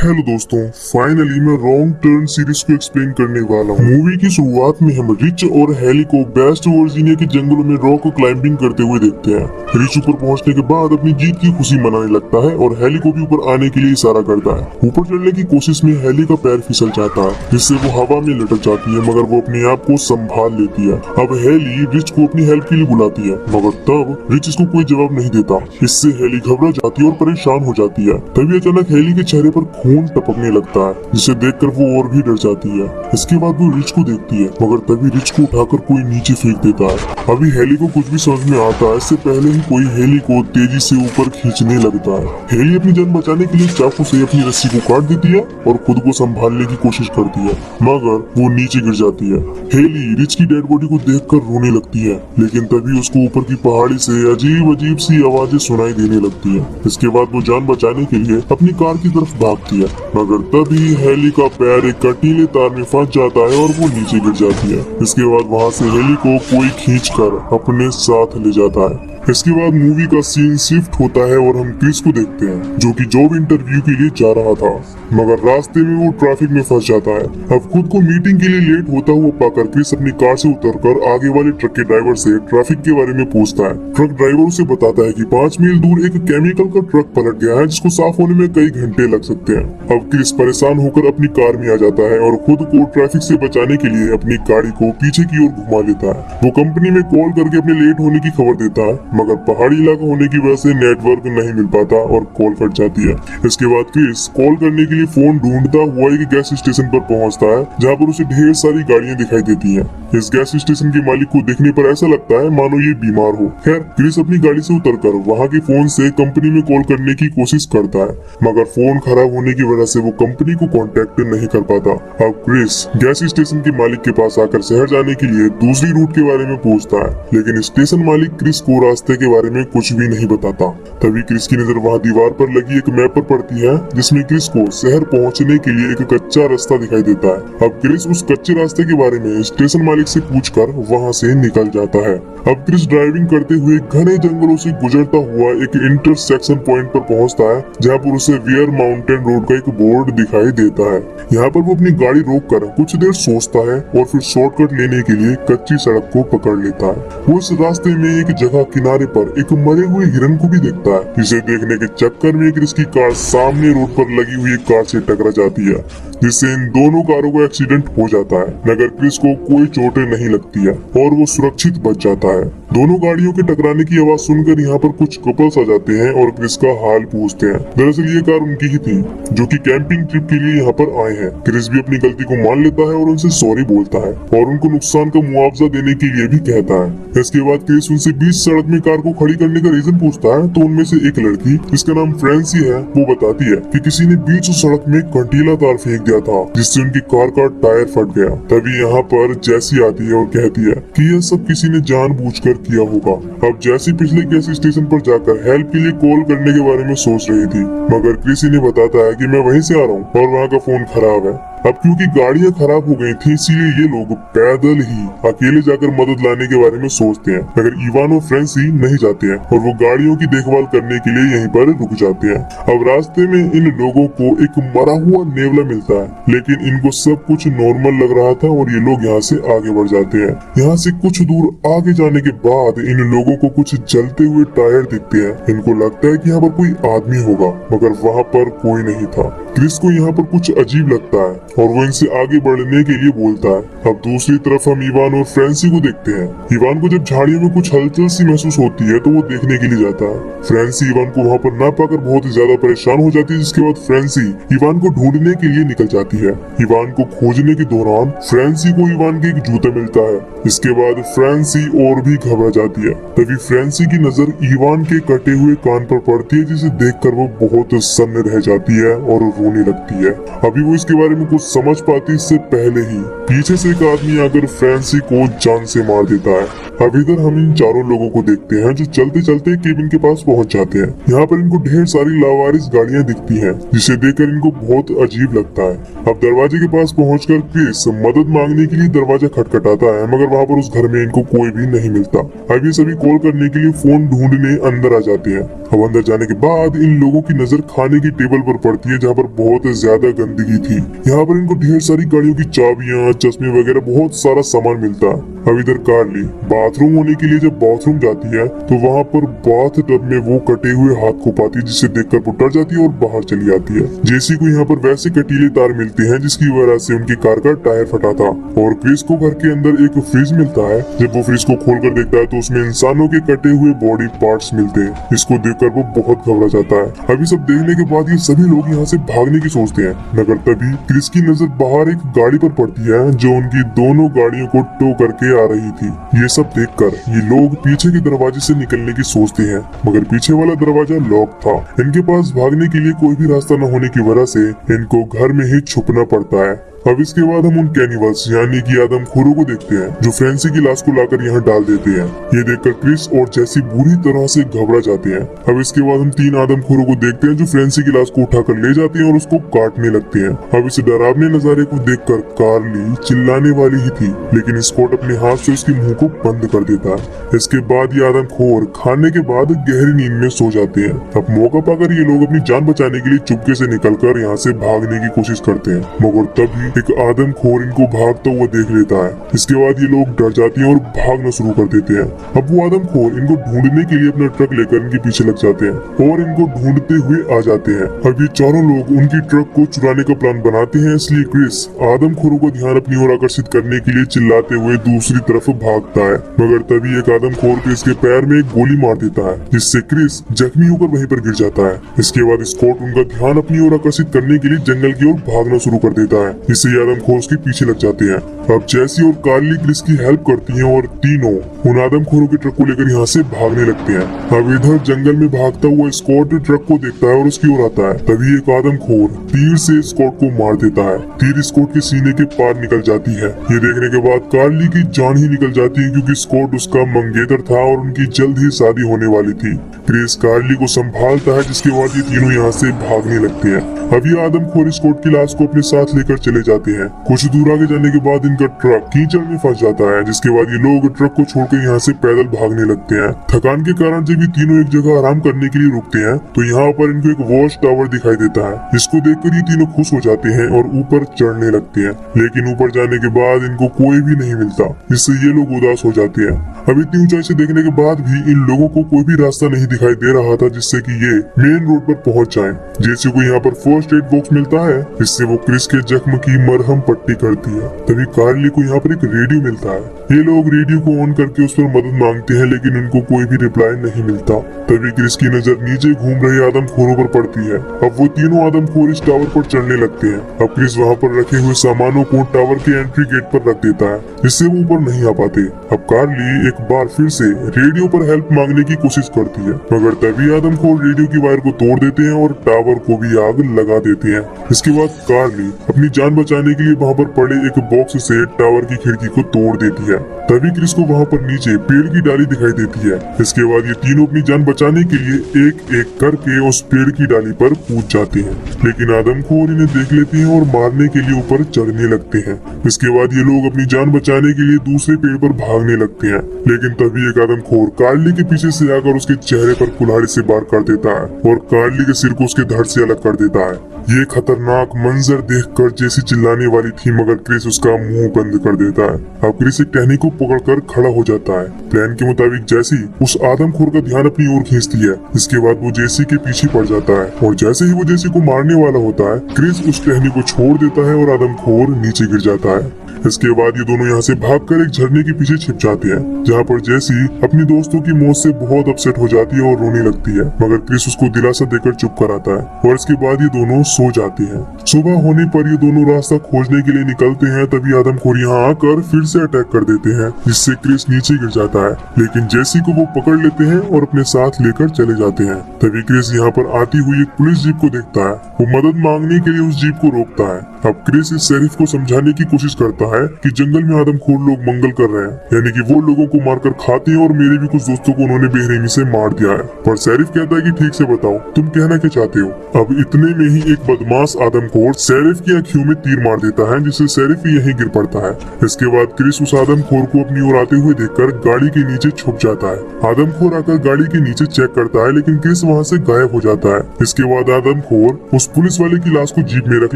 Hello दोस्तों, finally मैं wrong turn series को एक्सप्लेन करने वाला हूँ। मूवी की शुरुआत में हम रिच और हेली को वेस्ट वर्जीनिया के जंगलों में रॉक क्लाइंबिंग करते हुए देखते हैं। रिच ऊपर पहुंचने के बाद अपनी जीत की खुशी मनाने लगता है और हेली को भी ऊपर आने के लिए इशारा करता है। ऊपर चढ़ने की कोशिश में हेली का पैर फिसल जाता है, जिससे वो हवा में लटक जाती है, मगर वो अपने आप को संभाल लेती है। अब हेली रिच को अपनी हेल्प के लिए बुलाती है, मगर तब रिच इसको कोई जवाब नहीं देता। इससे हेली घबरा जाती है और परेशान हो जाती है। तभी अचानक हेली के चेहरे पर खून टपकने लगता है, जिसे देखकर वो और भी डर जाती है। इसके बाद वो रिच को देखती है, मगर तभी रिच को उठाकर कोई नीचे फेंक देता है। अभी हेली को कुछ भी समझ में आता है, इससे पहले ही कोई हेली को तेजी से ऊपर खींचने लगता है। हेली अपनी जान बचाने के लिए चाकू से अपनी रस्सी को काट देती है और खुद को संभालने की कोशिश करती है, मगर वो नीचे गिर जाती है। हेली रिच की डेड बॉडी को देखकर रोने लगती है, लेकिन तभी उसको ऊपर की पहाड़ी से अजीब अजीब सी आवाजें सुनाई देने लगती है। इसके बाद वो जान बचाने के लिए अपनी कार की तरफ भागती है, मगर तभी हेली का पैर एक कटीले तार में फंस जाता है और वो नीचे गिर जाती है। इसके बाद वहाँ से हेली को कोई खींचकर अपने साथ ले जाता है। इसके बाद मूवी का सीन शिफ्ट होता है और हम क्रिस को देखते हैं, जो कि जॉब इंटरव्यू के लिए जा रहा था, मगर रास्ते में वो ट्रैफिक में फंस जाता है। अब खुद को मीटिंग के लिए लेट होता हुआ पाकर क्रिस अपनी कार से उतरकर आगे वाले ट्रक के ड्राइवर से ट्रैफिक के बारे में पूछता है। ट्रक ड्राइवर उसे बताता है कि 5 मील दूर एक केमिकल का ट्रक पलट गया है, जिसको साफ होने में कई घंटे लग सकते हैं। अब क्रिस परेशान होकर अपनी कार में आ जाता है और खुद को ट्रैफिक से बचाने के लिए अपनी गाड़ी को पीछे की ओर घुमा लेता है। वो कंपनी में कॉल करके अपने लेट होने की खबर देता है, मगर पहाड़ी इलाका होने की वजह से नेटवर्क नहीं मिल पाता और कॉल कट जाती है। इसके बाद क्रिस कॉल करने के लिए फोन ढूंढता हुआ एक गैस स्टेशन पर पहुंचता है, जहां पर उसे ढेर सारी गाड़ियां दिखाई देती हैं। इस गैस स्टेशन के मालिक को देखने पर ऐसा लगता है मानो ये बीमार हो। खैर, क्रिस अपनी गाड़ी से उतरकर वहां के फोन से कंपनी में कॉल करने की कोशिश करता है, मगर फोन खराब होने की वजह से वो कंपनी को कांटेक्ट नहीं कर पाता। अब क्रिस गैस स्टेशन के मालिक के पास आकर शहर जाने के लिए दूसरी रूट के बारे में पूछता है, लेकिन स्टेशन मालिक क्रिस को रास्ते के बारे में कुछ भी नहीं बताता। तभी क्रिस की नजर वहाँ दीवार पर लगी एक मैप पर पड़ती है, जिसमें क्रिस को शहर पहुँचने के लिए एक कच्चा रास्ता दिखाई देता है। अब क्रिस उस कच्चे रास्ते के बारे में स्टेशन मालिक से पूछकर वहाँ से निकल जाता है। अब क्रिस ड्राइविंग करते हुए घने जंगलों से गुजरता हुआ एक इंटरसेक्शन पॉइंट पर पहुंचता है, जहां पर उसे वियर माउंटेन रोड का एक बोर्ड दिखाई देता है। यहाँ पर वो अपनी गाड़ी रोककर कुछ देर सोचता है और फिर शॉर्टकट लेने के लिए कच्ची सड़क को पकड़ लेता है। वो इस रास्ते में एक जगह किनारे पर एक मरे हुए हिरन को भी देखता है, जिसे देखने के चक्कर में क्रिस की कार सामने रोड पर लगी हुई एक कार से टकरा जाती है, जिससे इन दोनों कारों का एक्सीडेंट हो जाता है, मगर क्रिस को कोई चोटें नहीं लगती है और वो सुरक्षित बच जाता है। दोनों गाड़ियों के टकराने की आवाज सुनकर यहाँ पर कुछ कपल्स आ जाते हैं और क्रिस का हाल पूछते हैं। दरअसल ये कार उनकी ही थी, जो कि कैंपिंग ट्रिप के लिए यहाँ पर आए हैं। क्रिस भी अपनी गलती को मान लेता है और उनसे सॉरी बोलता है और उनको नुकसान का मुआवजा देने के लिए भी कहता है। इसके बाद क्रिस उनसे बीच सड़क में कार को खड़ी करने का रीजन पूछता है, तो उनमें से एक लड़की, जिसका नाम फ्रेंसी है, वो बताती है कि किसी ने बीच सड़क में कंटीला तार फेंक दिया था, जिससे उनकी कार का टायर फट गया। तभी यहाँ पर जैसी आती है और कहती है कि यह सब किसी ने जानबूझकर किया होगा। अब जैसी पिछले गैस स्टेशन पर जाकर हेल्प के लिए कॉल करने के बारे में सोच रही थी, मगर किसी ने बताता है कि मैं वहीं से आ रहा हूँ और वहाँ का फोन खराब है। अब क्योंकि गाड़ियां खराब हो गई थी, इसीलिए ये लोग पैदल ही अकेले जाकर मदद लाने के बारे में सोचते हैं, मगर इवान और फ्रेंसी नहीं जाते हैं और वो गाड़ियों की देखभाल करने के लिए यहीं पर रुक जाते हैं। अब रास्ते में इन लोगों को एक मरा हुआ नेवला मिलता है, लेकिन इनको सब कुछ नॉर्मल लग रहा था और ये लोग यहाँ से आगे बढ़ जाते हैं। यहाँ से कुछ दूर आगे जाने के बाद इन लोगों को कुछ जलते हुए टायर दिखते हैं। इनको लगता है कि यहाँ पर कोई आदमी होगा, मगर वहाँ पर कोई नहीं था। क्रिस को यहाँ पर कुछ अजीब लगता है और वो इनसे आगे बढ़ने के लिए बोलता है। अब दूसरी तरफ हम इवान और फ्रेंसी को देखते हैं। इवान को जब झाड़ियों में कुछ हलचल सी महसूस होती है, तो वो देखने के लिए जाता है। फ्रेंसी इवान को वहाँ पर ना पाकर बहुत ही ज्यादा परेशान हो जाती है, जिसके बाद फ्रेंसी इवान को ढूंढने के लिए निकल जाती है। इवान को खोजने के दौरान फ्रेंसी को इवान के एक जूता मिलता है। इसके बाद फ्रेंसी और भी घबरा जाती है। तभी फ्रेंसी की नजर इवान के कटे हुए कान पर पड़ती है, जिसे देखकर वो बहुत सन्न रह जाती है और रोने लगती है। अभी वो इसके बारे में कुछ समझ पाती इससे पहले ही पीछे से एक आदमी आकर फ्रांसी को जान से मार देता है। अब इधर हम इन चारों लोगों को देखते हैं जो चलते चलते केबिन के पास पहुंच जाते हैं। यहाँ पर इनको ढेर सारी लावारिस गाड़ियां दिखती हैं, जिसे देखकर इनको बहुत अजीब लगता है। अब दरवाजे के पास पहुंचकर क्रिस मदद मांगने के लिए दरवाजा खटखटाता है, मगर वहाँ पर उस घर में इनको कोई भी नहीं मिलता। अब ये सभी कॉल करने के लिए फोन ढूंढने अंदर आ जाते हैं। अब अंदर जाने के बाद इन लोगों की नजर खाने की टेबल पर पड़ती है, जहाँ पर बहुत ज्यादा गंदगी थी। यहाँ पर इनको ढेर सारी गाड़ियों की चाबियां, चश्मे वगैरह बहुत सारा सामान मिलता है। अब इधर कार्ली बाथरूम होने के लिए जब बाथरूम जाती है तो वहाँ पर बाथ टब में वो कटे हुए हाथ को पाती है, जिससे देखकर वो डर जाती है और बाहर चली आती है। जेसी को यहाँ पर वैसे कटीले तार मिलते हैं जिसकी वजह से उनकी कार का टायर फटा था। और क्रिस को घर के अंदर एक फ्रिज मिलता है। जब वो फ्रिज को खोलकर देखता है तो उसमें इंसानों के कटे हुए बॉडी पार्ट्स मिलते हैं। इसको देखकर वो बहुत घबरा जाता है। अभी सब देखने के बाद ये सभी लोग यहाँ से भागने की सोचते हैं, मगर तभी क्रिस की नजर बाहर एक गाड़ी पर पड़ती है जो उनकी दोनों गाड़ियों को टो करके आ रही थी। ये सब देखकर ये लोग पीछे के दरवाजे से निकलने की सोचते हैं, मगर पीछे वाला दरवाजा लॉक था। इनके पास भागने के लिए कोई भी रास्ता न होने की वजह से इनको घर में ही छुपना पड़ता है। अब इसके बाद हम उन कैनिवल्स यानी कि आदमखोरों को देखते हैं जो फ्रांसी की लाश को लाकर यहाँ डाल देते हैं। ये देखकर क्रिस और जेसी बुरी तरह से घबरा जाते हैं। अब इसके बाद हम 3 आदमखोरों को देखते हैं जो फ्रांसी की लाश को उठाकर ले जाते हैं और उसको काटने लगते हैं। अब इस डरावने नजारे को देखकर कार्ली चिल्लाने वाली ही थी, लेकिन स्कॉट अपने हाथ से उसके मुंह को बंद कर देता है। इसके बाद ये आदमखोर खाने के बाद गहरी नींद में सो जाते हैं। अब मौका पाकर ये लोग अपनी जान बचाने के लिए चुपके से निकलकर यहाँ से भागने की कोशिश करते हैं, मगर तभी एक आदमखोर इनको भागता हुआ देख लेता है। इसके बाद ये लोग डर जाते हैं और भागना शुरू कर देते हैं। अब वो आदमखोर इनको ढूंढने के लिए अपना ट्रक लेकर इनके पीछे लग जाते हैं और इनको ढूंढते हुए आ जाते हैं। अब ये चारों लोग उनकी ट्रक को चुराने का प्लान बनाते हैं, इसलिए क्रिस आदमखोरों को ध्यान अपनी ओर आकर्षित करने के लिए चिल्लाते हुए दूसरी तरफ भागता है, मगर तभी एक आदमखोर क्रिस के पैर में एक गोली मार देता है, जिससे क्रिस जख्मी होकर वहीं पर गिर जाता है। इसके बाद स्कॉट उनका ध्यान अपनी ओर आकर्षित करने के लिए जंगल की ओर भागना शुरू कर देता है, जिससे आदमखोर उसके पीछे लग जाते हैं। अब जेसी और कार्ली क्रिस की हेल्प करती हैं और तीनों उन आदमखोरों के ट्रक को लेकर यहाँ से भागने लगते हैं। अब इधर जंगल में भागता हुआ स्कॉट ट्रक को देखता है और उसकी ओर आता है। तभी एक आदमखोर तीर से स्कॉट को मार देता है। तीर स्कॉट के सीने के पार निकल जाती है। ये देखने के बाद कार्ली की जान ही निकल जाती है, क्योंकि स्कॉट उसका मंगेतर था और उनकी जल्द ही शादी होने वाली थी। क्रिस कार्ली को संभालता है, जिसके बाद ये तीनों यहाँ से भागने लगते हैं। अब ये आदमखोर स्कॉट की लाश को अपने साथ लेकर चले जाते हैं। कुछ दूर आगे जाने के बाद इनका ट्रक कीचड़ में फंस जाता है, जिसके बाद ये लोग ट्रक को छोड़कर यहाँ से पैदल भागने लगते हैं। थकान के कारण जब ये तीनों एक जगह आराम करने के लिए रुकते हैं तो यहाँ पर इनको एक वॉच टावर दिखाई देता है, जिसको देखकर ये तीनों खुश हो जाते हैं और ऊपर चढ़ने लगते हैं। लेकिन ऊपर जाने के बाद इनको कोई भी नहीं मिलता, जिससे ये लोग उदास हो जाते हैं। अब इतनी ऊंचाई से देखने के बाद भी इन लोगों को कोई भी रास्ता नहीं दिखाई दे रहा था जिससे कि ये मेन रोड पर पहुंच जाएं। जेसी को यहाँ पर फर्स्ट एड बॉक्स मिलता है, जिससे वो क्रिस के जख्म की मरहम पट्टी करती है। तभी कार्ली को यहाँ पर एक रेडियो मिलता है। ये लोग रेडियो को ऑन करके उस पर मदद मांगते हैं, लेकिन उनको कोई भी रिप्लाई नहीं मिलता। तभी क्रिस की नजर नीचे घूम रहे आदमखोरों पर पड़ती है। अब वो तीनों आदमखोर इस टावर पर चढ़ने लगते हैं। अब क्रिस वहाँ पर रखे हुए सामानों को टावर के एंट्री गेट पर रख देता है, जिससे वो ऊपर नहीं आ पाते। अब कार्ली एक बार फिर से रेडियो पर हेल्प मांगने की कोशिश करती है, मगर तभी आदमखोर रेडियो की वायर को तोड़ देते हैं और टावर को भी आग लगा देते हैं। इसके बाद कार्ली अपनी जान बचाने के लिए वहाँ पर पड़े एक बॉक्स से टावर की खिड़की को तोड़ देती है। तभी क्रिस को वहाँ पर नीचे पेड़ की डाली दिखाई देती है। इसके बाद ये तीनों अपनी जान बचाने के लिए एक एक करके उस पेड़ की डाली पर कूद जाते हैं, लेकिन आदमखोर इन्हें देख लेते हैं और मारने के लिए ऊपर चढ़ने लगते हैं। इसके बाद ये लोग अपनी जान बचाने के लिए दूसरे पेड़ पर भागने लगते हैं, लेकिन तभी एक आदमखोर कार्ली के पीछे से आकर उसके चेहरे पर कुल्हाड़ी से वार कर देता है और कार्ली के सिर को उसके धड़ से अलग कर देता है। ये खतरनाक मंजर देखकर जेसी चिल्लाने वाली थी, मगर क्रिस उसका मुंह बंद कर देता है। अब क्रिस एक टहनी को पकड़कर खड़ा हो जाता है। प्लान के मुताबिक जेसी उस आदमखोर का ध्यान अपनी ओर खींचती है। इसके बाद वो जेसी के पीछे पड़ जाता है और जैसे ही वो जेसी को मारने वाला होता है, क्रिस उस टहनी को छोड़ देता है और आदमखोर नीचे गिर जाता है। इसके बाद ये दोनों यहाँ से भागकर एक झरने के पीछे छिप जाते हैं, जहाँ पर जेसी अपनी दोस्तों की मौत से बहुत अपसेट हो जाती है और रोने लगती है, मगर क्रिस उसको दिलासा देकर चुप कराता है और इसके बाद ये दोनों सो जाते हैं। सुबह होने पर ये दोनों रास्ता खोजने के लिए निकलते हैं, तभी आदमखोर यहाँ आकर फिर से अटैक कर देते हैं, जिससे क्रिस नीचे गिर जाता है। लेकिन जेसी को वो पकड़ लेते हैं और अपने साथ लेकर चले जाते हैं। तभी क्रिस यहाँ पर आती हुई एक पुलिस जीप को देखता है। वो मदद मांगने के लिए उस जीप को रोकता है। अब क्रिस इस शेरिफ को समझाने की कोशिश करता है कि जंगल में आदमखोर लोग मंगल कर रहे हैं, यानी कि वो लोगों को मारकर खाते हैं और मेरे भी कुछ दोस्तों को उन्होंने बेरहमी से मार दिया है। पर शेरिफ कहता है कि ठीक से बताओ तुम कहना क्या चाहते हो। अब इतने में ही एक बदमाश आदमखोर शेरिफ की आँखों में तीर मार देता है, जिससे शेरिफ यहीं गिर पड़ता है। इसके बाद क्रिस उस आदमखोर को अपनी ओर आते हुए देखकर गाड़ी के नीचे छुप जाता है। आदमखोर आकर गाड़ी के नीचे चेक करता है, लेकिन क्रिस वहाँ से गायब हो जाता है। इसके बाद आदमखोर उस पुलिस वाले की लाश को जीप में रख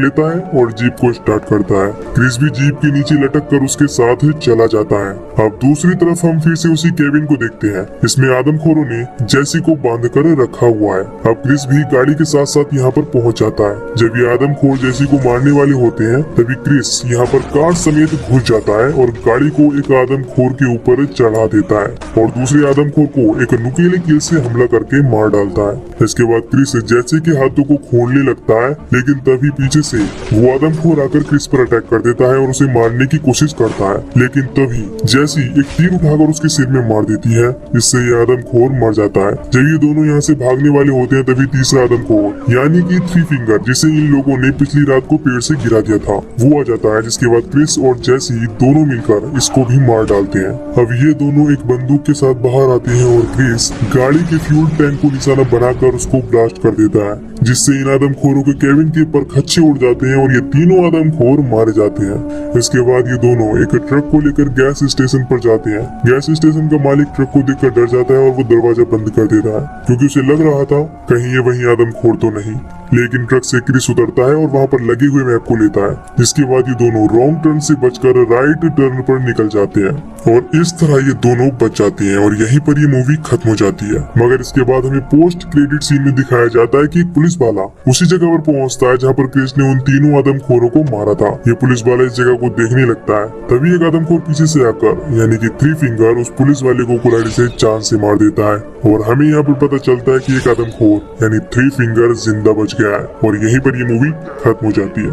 लेता है और जीप को स्टार्ट करता है। क्रिस भी जीप के नीचे लटक कर उसके साथ चला जाता है। अब दूसरी तरफ हम फिर से उसी केबिन को देखते हैं। इसमें आदमखोरों ने जेसी को बांध कर रखा हुआ है। अब क्रिस भी गाड़ी के साथ साथ यहाँ पर पहुँच जाता है। जब ये आदमखोर जेसी को मारने वाले होते हैं, तभी क्रिस यहाँ पर कार समेत घुस जाता है और गाड़ी को एक आदमखोर के ऊपर चढ़ा देता है और दूसरे आदमखोर को एक नुकीले कील से हमला करके मार डालता है। इसके बाद क्रिस जेसी के हाथों को खोलने लगता है, लेकिन तभी पीछे से वो आदमखोर आकर क्रिस पर अटैक कर देता है और उसे मारने की कोशिश करता है। लेकिन तभी जेसी एक तीर उठाकर उसके सिर में मार देती है, जिससे ये आदमखोर मर जाता है। जब ये दोनों यहाँ से भागने वाले होते हैं, तभी तीसरा आदमखोर यानी कि थ्री फिंगर, जिसे इन लोगों ने पिछली रात को पेड़ से गिरा दिया था, वो आ जाता है। जिसके बाद क्रिस और जेसी दोनों मिलकर इसको भी मार डालते हैं। अब ये दोनों एक बंदूक के साथ बाहर आते हैं और क्रिस गाड़ी के फ्यूल टैंक को निशाना बनाकर उसको ब्लास्ट कर देता है, जिससे इन आदमखोरों के केबिन के परखच्चे उड़ जाते हैं और ये तीनों आदमखोर मारे जाते हैं। इसके बाद ये दोनों एक ट्रक को लेकर गैस स्टेशन पर जाते हैं। गैस स्टेशन का मालिक ट्रक को देखकर डर जाता है और वो दरवाजा बंद कर देता है, क्योंकि उसे लग रहा था कहीं ये वही आदमखोर तो नहीं। लेकिन ट्रक से क्रिस उतरता है और वहाँ पर लगे हुए मैप को लेता है। जिसके बाद ये दोनों रॉन्ग टर्न से बचकर राइट टर्न पर निकल जाते हैं और इस तरह ये दोनों बच जाते हैं और यहीं पर ये मूवी खत्म हो जाती है। मगर इसके बाद हमें पोस्ट क्रेडिट सीन में दिखाया जाता है कि एक पुलिस वाला उसी जगह पर पहुंचता है जहाँ पर क्रिस ने उन तीनों आदमखोरों को मारा था। ये पुलिस वाला इस जगह को देखने लगता है, तभी एक आदमखोर पीछे से आकर यानी कि थ्री फिंगर उस पुलिस वाले को कुल्हाड़ी से जान से मार देता है और हमें यहाँ पर पता चलता है कि एक आदमखोर यानी थ्री फिंगर जिंदा बच गया है और यहीं पर ये मूवी खत्म हो जाती है।